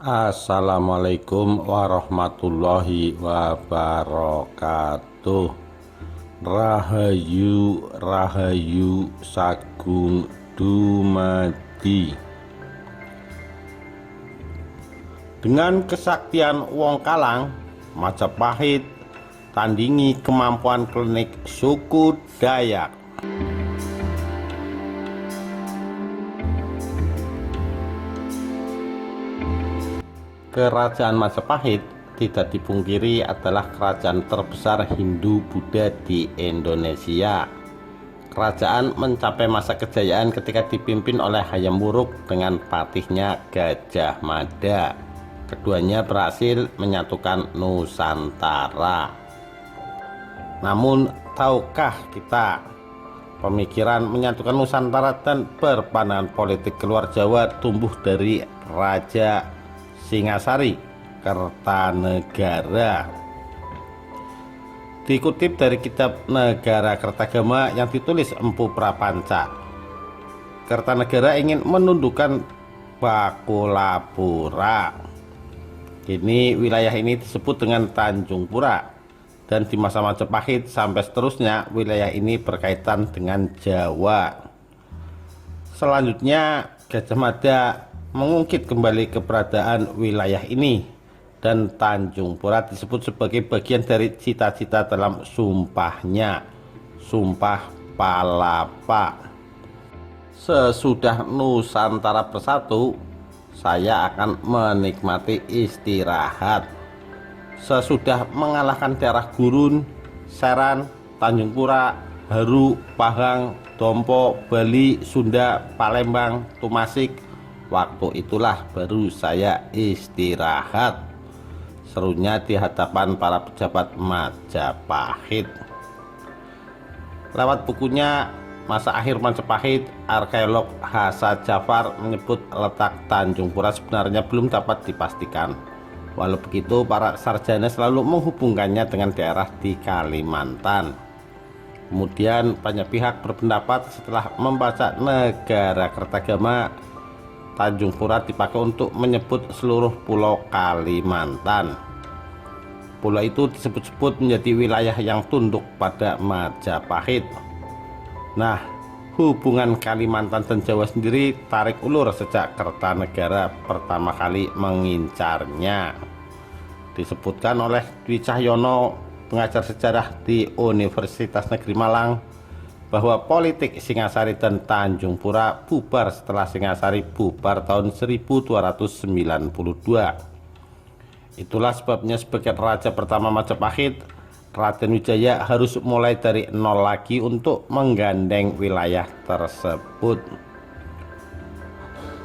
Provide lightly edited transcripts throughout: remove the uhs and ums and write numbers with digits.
Assalamualaikum warahmatullahi wabarakatuh. Rahayu Rahayu Sagung Dumadi. Dengan kesaktian Wong Kalang, Majapahit tandingi kemampuan klinik suku Dayak. Kerajaan Majapahit tidak dipungkiri adalah kerajaan terbesar Hindu-Buddha di Indonesia. Kerajaan mencapai masa kejayaan ketika dipimpin oleh Hayam Wuruk dengan patihnya Gajah Mada. Keduanya berhasil menyatukan Nusantara. Namun, tahukah kita pemikiran menyatukan Nusantara dan berpandangan politik keluar Jawa tumbuh dari Raja Singasari Kertanegara. Dikutip dari kitab Negara Kertagama yang ditulis Empu Prapanca, Kertanegara ingin menundukkan Bakulapura. Kini wilayah ini disebut dengan Tanjung Pura, dan di masa Majapahit sampai seterusnya wilayah ini berkaitan dengan Jawa. Selanjutnya Gajah Mada mengungkit kembali keberadaan wilayah ini, dan Tanjung Pura disebut sebagai bagian dari cita-cita dalam sumpahnya, Sumpah Palapa. Sesudah Nusantara bersatu, saya akan menikmati istirahat. Sesudah mengalahkan daerah Gurun, Seran, Tanjung Pura, Haru, Pahang, Dompo, Bali, Sunda, Palembang, Tumasik, waktu itulah baru saya istirahat, serunya di hadapan para pejabat Majapahit. Lewat bukunya Masa Akhir Majapahit, arkeolog Hasa Jafar menyebut letak Tanjung Pura sebenarnya belum dapat dipastikan. Walau begitu, para sarjana selalu menghubungkannya dengan daerah di Kalimantan. Kemudian banyak pihak berpendapat setelah membaca Negara Kertagama, Tanjung Pura dipakai untuk menyebut seluruh pulau Kalimantan. Pulau itu disebut-sebut menjadi wilayah yang tunduk pada Majapahit. Nah, hubungan Kalimantan dan Jawa sendiri tarik ulur sejak Kertanegara pertama kali mengincarnya. Disebutkan oleh Dwi Cahyono, pengajar sejarah di Universitas Negeri Malang, bahwa politik Singasari dan Tanjung Pura bubar setelah Singasari bubar tahun 1292. Itulah sebabnya sebagai raja pertama Majapahit, Raden Wijaya harus mulai dari nol lagi untuk menggandeng wilayah tersebut.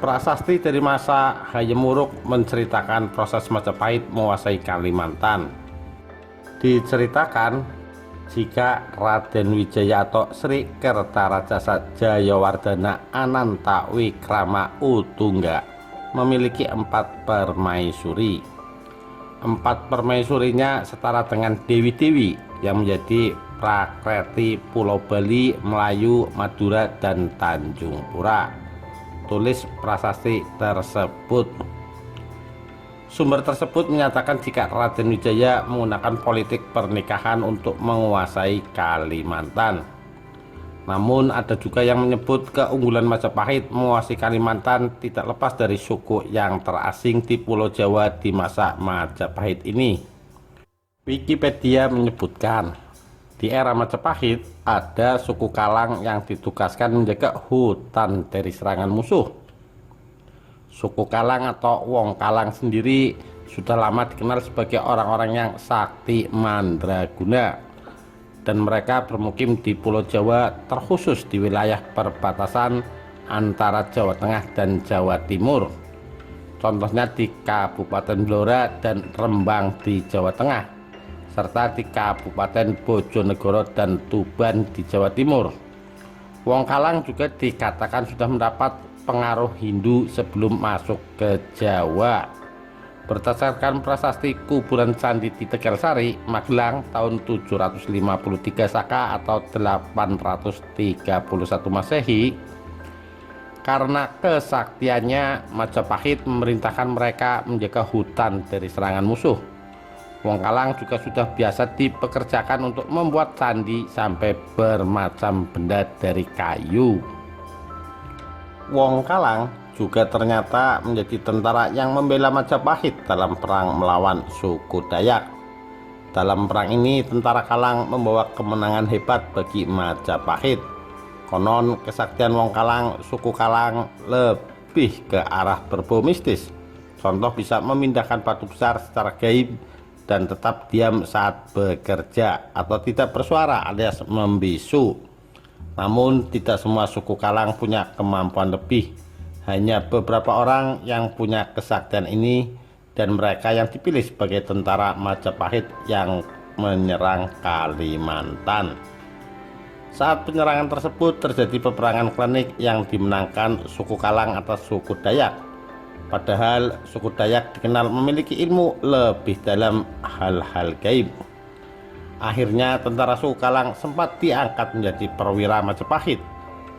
Prasasti dari masa Hayam Wuruk menceritakan proses Majapahit menguasai Kalimantan. Diceritakan jika Raden Wijaya atau Sri Kertarajasa Jayawardhana Ananta Wikrama Utungga memiliki 4 permaisuri. 4 permaisurinya setara dengan dewi-dewi yang menjadi Prakreti Pulau Bali, Melayu, Madura, dan Tanjung Pura. Tulis prasasti tersebut. Sumber tersebut menyatakan jika Raden Wijaya menggunakan politik pernikahan untuk menguasai Kalimantan. Namun ada juga yang menyebut keunggulan Majapahit menguasai Kalimantan tidak lepas dari suku yang terasing di Pulau Jawa di masa Majapahit ini. Wikipedia menyebutkan, di era Majapahit ada suku Kalang yang ditugaskan menjaga hutan dari serangan musuh. Suku Kalang atau Wong Kalang sendiri sudah lama dikenal sebagai orang-orang yang sakti mandraguna, dan mereka bermukim di Pulau Jawa, terkhusus di wilayah perbatasan antara Jawa Tengah dan Jawa Timur. Contohnya di Kabupaten Blora dan Rembang di Jawa Tengah, serta di Kabupaten Bojonegoro dan Tuban di Jawa Timur. Wong Kalang juga dikatakan sudah mendapat pengaruh Hindu sebelum masuk ke Jawa. Berdasarkan prasasti kuburan candi di Tegalsari, Magelang tahun 753 Saka atau 831 Masehi, Karena kesaktiannya, Majapahit memerintahkan mereka menjaga hutan dari serangan musuh. Wong Kalang juga sudah biasa dipekerjakan untuk membuat candi sampai bermacam benda dari kayu. Wong Kalang juga ternyata menjadi tentara yang membela Majapahit dalam perang melawan suku Dayak. Dalam perang ini, tentara Kalang membawa kemenangan hebat bagi Majapahit. Konon kesaktian Wong Kalang, suku Kalang lebih ke arah berbau mistis. Contoh bisa memindahkan batu besar secara gaib dan tetap diam saat bekerja atau tidak bersuara alias membisu. Namun tidak semua suku Kalang punya kemampuan lebih. Hanya beberapa orang yang punya kesaktian ini dan mereka yang dipilih sebagai tentara Majapahit yang menyerang Kalimantan. Saat penyerangan tersebut terjadi peperangan klinik yang dimenangkan suku Kalang atas suku Dayak. Padahal suku Dayak dikenal memiliki ilmu lebih dalam hal-hal gaib. Akhirnya tentara suku Kalang sempat diangkat menjadi perwira Majapahit,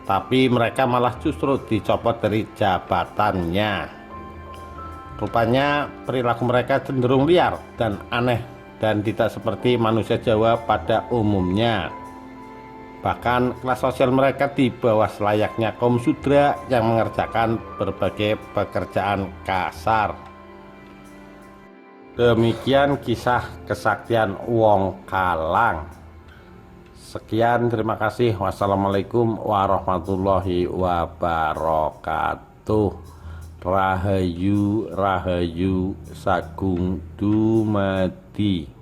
tapi mereka malah justru dicopot dari jabatannya. Rupanya perilaku mereka cenderung liar dan aneh dan tidak seperti manusia Jawa pada umumnya. Bahkan kelas sosial mereka di bawah selayaknya kaum sudra yang mengerjakan berbagai pekerjaan kasar. Demikian kisah kesaktian Wong Kalang. Sekian, terima kasih. Wassalamualaikum warahmatullahi wabarakatuh. Rahayu Rahayu Sagung Dumadi.